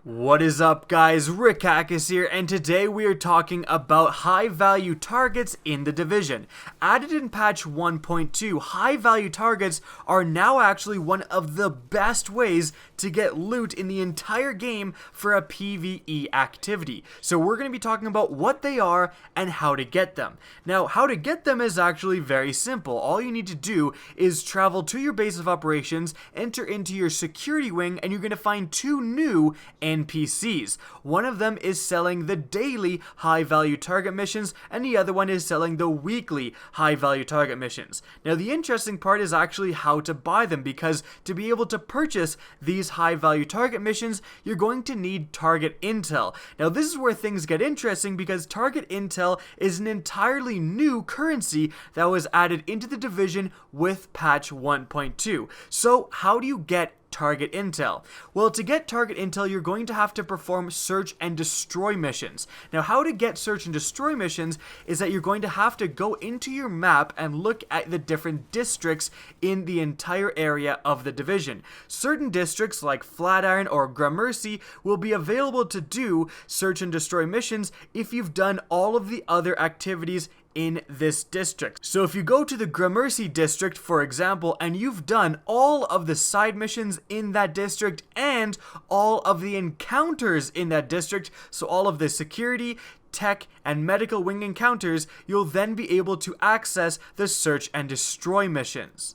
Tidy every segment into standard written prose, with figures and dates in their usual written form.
What is up, guys? Kackis here, and today we are talking about high-value targets in the Division. Added in patch 1.2, high-value targets are now actually one of the best ways to get loot in the entire game for a PvE activity. So we're going to be talking about what they are and how to get them. Now, how to get them is actually very simple. All you need to do is travel to your base of operations, enter into your security wing, and you're going to find two new NPCs. One of them is selling the daily high-value target missions, and the other one is selling the weekly high-value target missions. Now, the interesting part is actually how to buy them, because to be able to purchase these high-value target missions, you're going to need target intel. Now, this is where things get interesting, because target intel is an entirely new currency that was added into the Division with patch 1.2. So, how do you get target intel? Well, to get target intel, you're going to have to perform search and destroy missions. Now, how to get search and destroy missions is that you're going to have to go into your map and look at the different districts in the entire area of the Division. Certain districts like Flatiron or Gramercy will be available to do search and destroy missions if you've done all of the other activities in this district. So if you go to the Gramercy district, for example, and you've done all of the side missions in that district and all of the encounters in that district, so all of the security, tech, and medical wing encounters, you'll then be able to access the search and destroy missions.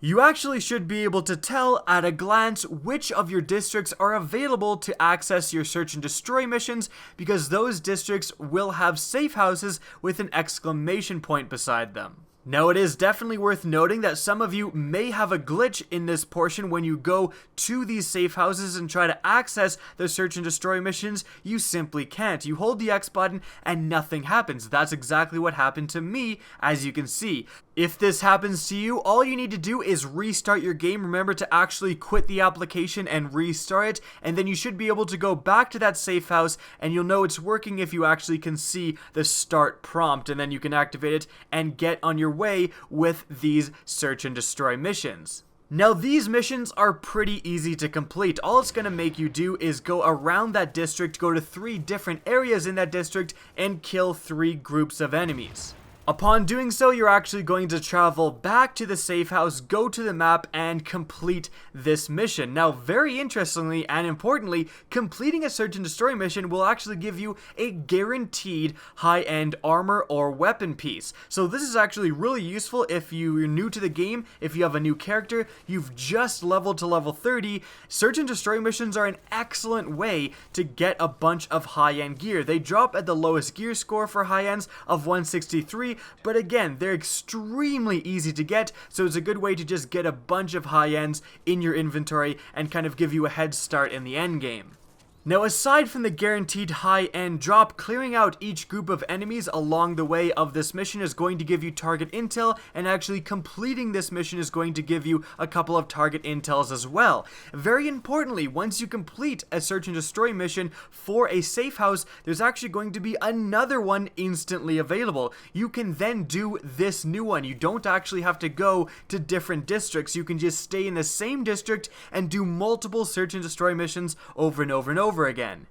You actually should be able to tell at a glance which of your districts are available to access your search and destroy missions, because those districts will have safe houses with an exclamation point beside them. Now, it is definitely worth noting that some of you may have a glitch in this portion. When you go to these safe houses and try to access the search and destroy missions, you simply can't. You hold the X button and nothing happens. That's exactly what happened to me, as you can see. If this happens to you, all you need to do is restart your game. Remember to actually quit the application and restart it, and then you should be able to go back to that safe house, and you'll know it's working if you actually can see the start prompt, and then you can activate it and get on your way with these search and destroy missions. Now, these missions are pretty easy to complete. All it's going to make you do is go around that district, go to 3 different areas in that district, and kill 3 groups of enemies. Upon doing so, you're actually going to travel back to the safe house, go to the map, and complete this mission. Now, very interestingly and importantly, completing a search and destroy mission will actually give you a guaranteed high-end armor or weapon piece. So this is actually really useful if you're new to the game, if you have a new character, you've just leveled to level 30. Search and destroy missions are an excellent way to get a bunch of high-end gear. They drop at the lowest gear score for high-ends of 163, but again, they're extremely easy to get, so it's a good way to just get a bunch of high ends in your inventory and kind of give you a head start in the end game. Now, aside from the guaranteed high-end drop, clearing out each group of enemies along the way of this mission is going to give you target intel, and actually completing this mission is going to give you a couple of target intels as well. Very importantly, once you complete a search and destroy mission for a safe house, there's actually going to be another one instantly available. You can then do this new one. You don't actually have to go to different districts. You can just stay in the same district and do multiple search and destroy missions over and over and over again.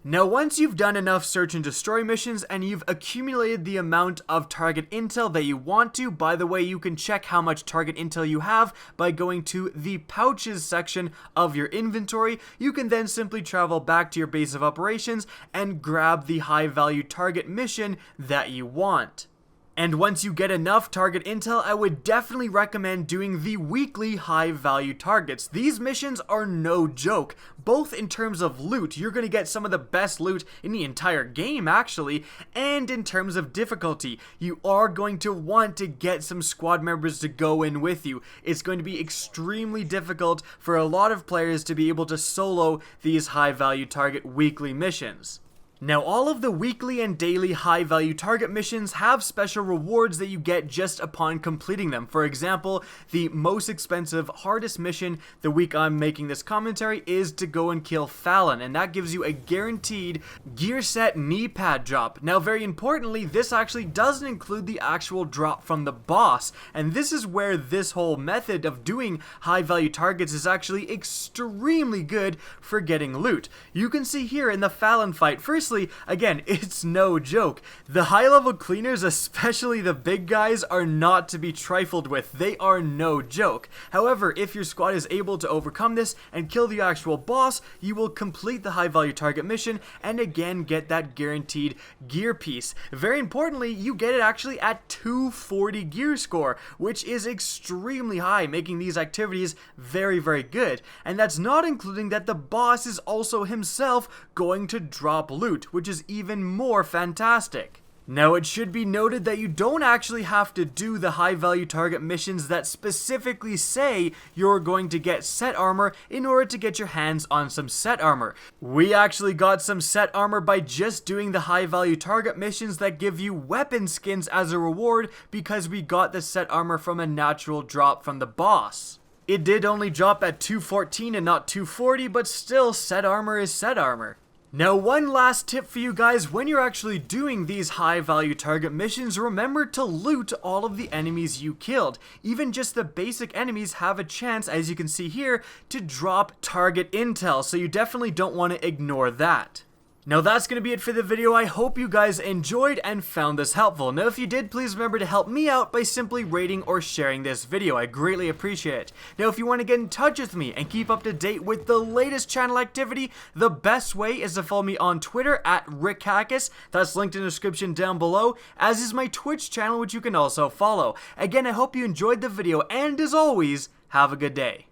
Now, once you've done enough search and destroy missions and you've accumulated the amount of target intel that you want to, by the way, you can check how much target intel you have by going to the pouches section of your inventory. You can then simply travel back to your base of operations and grab the high value target mission that you want. And once you get enough target intel, I would definitely recommend doing the weekly high-value targets. These missions are no joke, both in terms of loot. You're going to get some of the best loot in the entire game, actually, and in terms of difficulty. You are going to want to get some squad members to go in with you. It's going to be extremely difficult for a lot of players to be able to solo these high-value target weekly missions. Now, all of the weekly and daily high value target missions have special rewards that you get just upon completing them. For example, the most expensive, hardest mission the week I'm making this commentary is to go and kill Fallon, and that gives you a guaranteed gear set knee pad drop. Now, very importantly, this actually doesn't include the actual drop from the boss, and this is where this whole method of doing high value targets is actually extremely good for getting loot. You can see here in the Fallon fight, firstly, again, it's no joke. The high level cleaners, especially the big guys, are not to be trifled with. They are no joke. However, if your squad is able to overcome this and kill the actual boss, you will complete the high value target mission and again get that guaranteed gear piece. Very importantly, you get it actually at 240 gear score, which is extremely high, making these activities very, very good. And that's not including that the boss is also himself going to drop loot, which is even more fantastic. Now, it should be noted that you don't actually have to do the high value target missions that specifically say you're going to get set armor in order to get your hands on some set armor. We actually got some set armor by just doing the high value target missions that give you weapon skins as a reward because we got the set armor from a natural drop from the boss. It did only drop at 214 and not 240, but still, set armor is set armor. Now, one last tip for you guys: when you're actually doing these high value target missions, remember to loot all of the enemies you killed. Even just the basic enemies have a chance, as you can see here, to drop target intel, so you definitely don't want to ignore that. Now, that's going to be it for the video. I hope you guys enjoyed and found this helpful. Now, if you did, please remember to help me out by simply rating or sharing this video. I greatly appreciate it. Now, if you want to get in touch with me and keep up to date with the latest channel activity, the best way is to follow me on Twitter at KackisHD. That's linked in the description down below, as is my Twitch channel, which you can also follow. Again, I hope you enjoyed the video, and as always, have a good day.